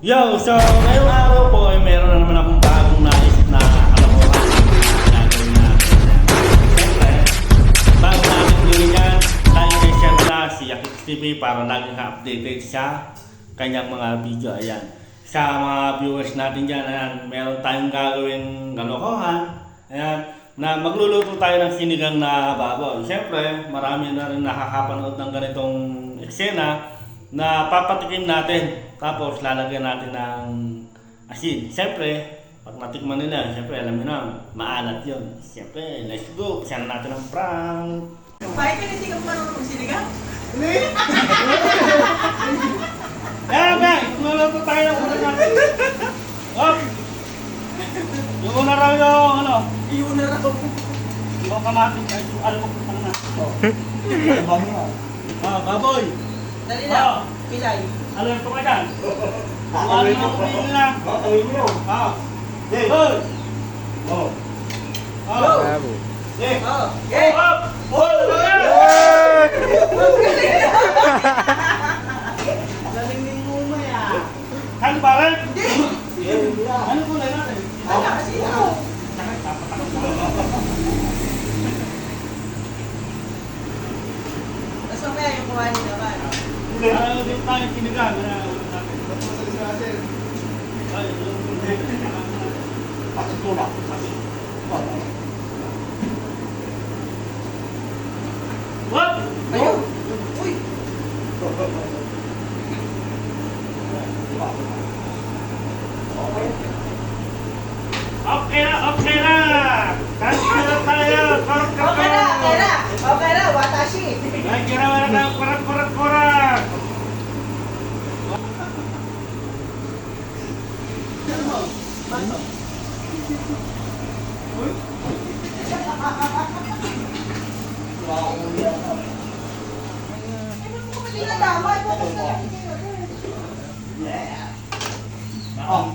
Yo, so ngayong araw po ay meron na naman akong bagong naisip na kalokohan na gagawin natin. Siyempre, bago natin gawin yan, tayo na-share na si Yakix TV para lagi ka-updated sa kanyang mga video. Ayan. Sa mga viewers natin dyan, ayan, meron tayong gagawin kalokohan. Ayan, na magluluto tayo ng sinigang na baboy. Siyempre, marami na rin nakakapanood ng ganitong eksena na papatikim natin. Tapos lalagyan natin ng asin. Siyempre, pag natikman nila, siyempre alam mo na, maalat yun. Siyempre, let's go. Kasi natin ang prank. Bakit ka hindi ka marunong magsinigang? Kaya guys, magluluto tayo ng una natin. Hop! Yung una raw yung ano? Iyon na raw. Yung kamatis. Ay, ano mo kung na? Baboy! Dali na. Pilay. Alam ko ka dyan? Ano na kumili na? Hoy! Hoy! Go! Eh! Oh! Okay! Hop! Hoy! Laliming mo maya. Ano ba rin? Hindi! Ano kulay natin? Ano kasi ako? Tapos mamaya yung kuhanin naman. Ano din tayo sinigang na ulo natin? Ay, What? Ayun! Uy! Okay na, okay na! Kasi na tayo! Okay na! Okay na! Okay na! Watashi! Ay, ginawa na tayo! Kurak! Ano mo hindi na damay? Focus na lang. Oh.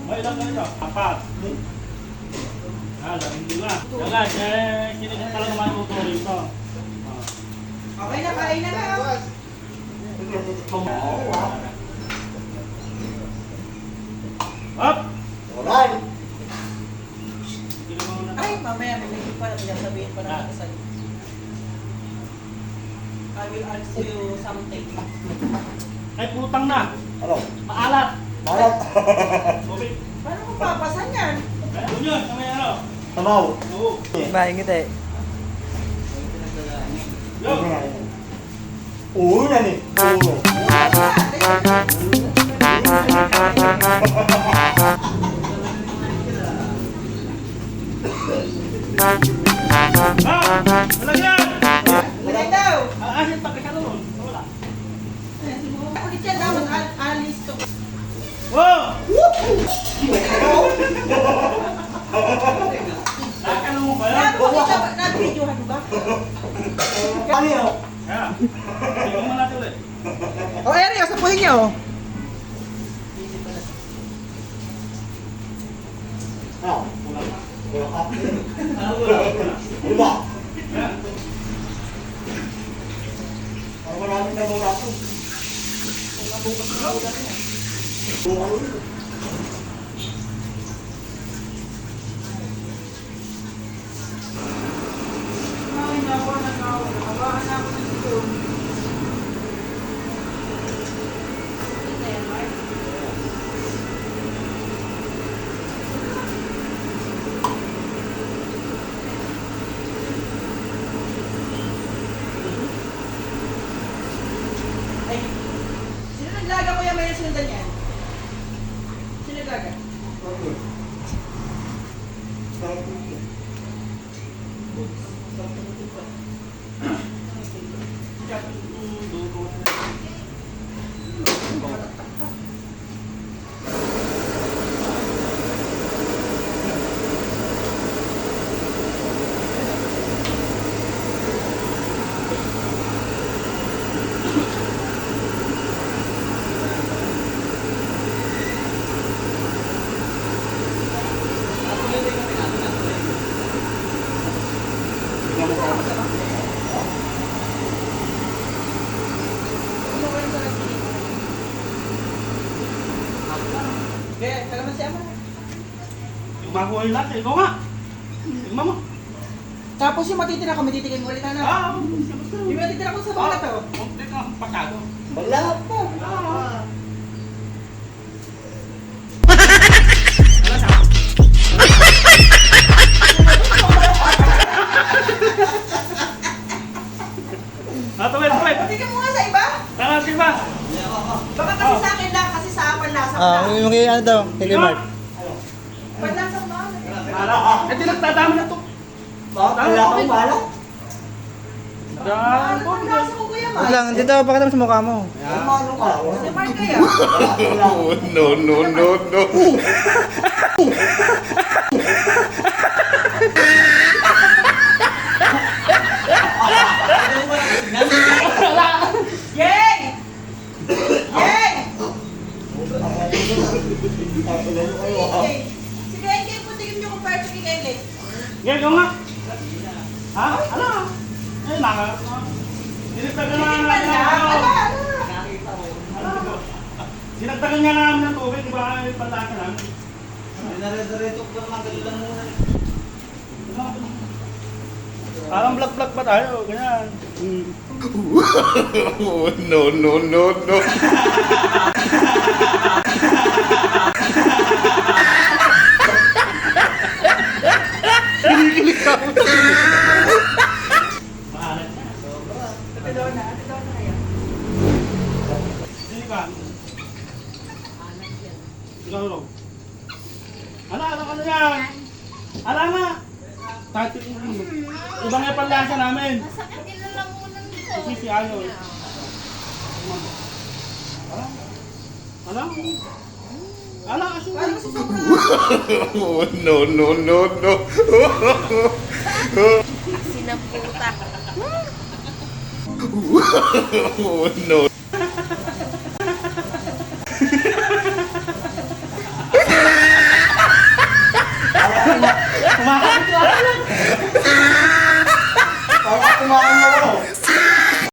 May ilang ganito? Apat. Labing lima. Yan guys, sinigang talaga naman tutuloy ito. Okay na, kain na na. Up! Ay, mamaya may naging pa natin sabihin pa natin sa'yo. I will ask you something. Ay, putang na! Ano? Maalat! Malat! Okay. Paano mo papasan yan? Ano yun? Kamay ano? Tamaw! Oo. Bahay kita eh. Yo! Oo yan eh! Oo! Ha! Walang yan! Lagay daw! Asin pa kasi doon. Wala. Ulit yan daw, alis to. Wow! Nakakalo mo ba yan? Nag-videohan mo ba? Ano yun? Kaya, tingnan mo natin ulit. O, Eri, sapuhin niyo. Ano? Wala pa. Wala ka? Wala. Wala! Kaya, Ang maraming na wala ko. Oo, ano yun? Ay, naku, nakabahan na ako ng sito. Ay, sino naglaga ko yan? May sinundan yan? Sino naglaga? si Ama. Yung makuha yung lahat, ikaw nga. Tingnan mo. Tapos yung matitira ko, matitikin mo ulit ano? Yung matitira ko sa bawang na to. Hindi ka pasado. Maglahat po. Tuwid, tuwid. Patikin mo nga sa iba. Tara, diba? Baka kasi sa akin lang, kasi sa panlasa ko Ah, lang. yung kay ano daw, kay Mark. Panlasa ko lang. Eh, di nagtadami na to. Bakit wala kang balak? Dan, Ano panlasa ko kuya Wait Mark? lang, dito pakita mo sa mukha mo. Ay, mano ka. Si Mark kaya? Wala. No, no, no, no. Yay! Yay! Yay! Sige, Engel, putikin nyo kung paano kay Engel. Ngayon, ikaw nga. Ha? Ano? Eh, naka. Dinagdagan na Putikin pa namin na. ng dinagdagan nga namin ng tubig, di ba? Yung pantaka namin. Parang vlog-vlog pa tayo, ganyan. Oh, no, no, no, no. Maalat na. Ito daw na kaya. Hindi ka. Ikaw, Rob. Ano yan? Ala nga. Tati, ibang nga panlasa namin. Masakit yung lalamunan ko. Si ano eh. Ala? Ala kasi. Paano kasi sobrang? Oh, no, no, no, no. Sinaputa. Oh, no. Kumakapit ka. Parang kumain na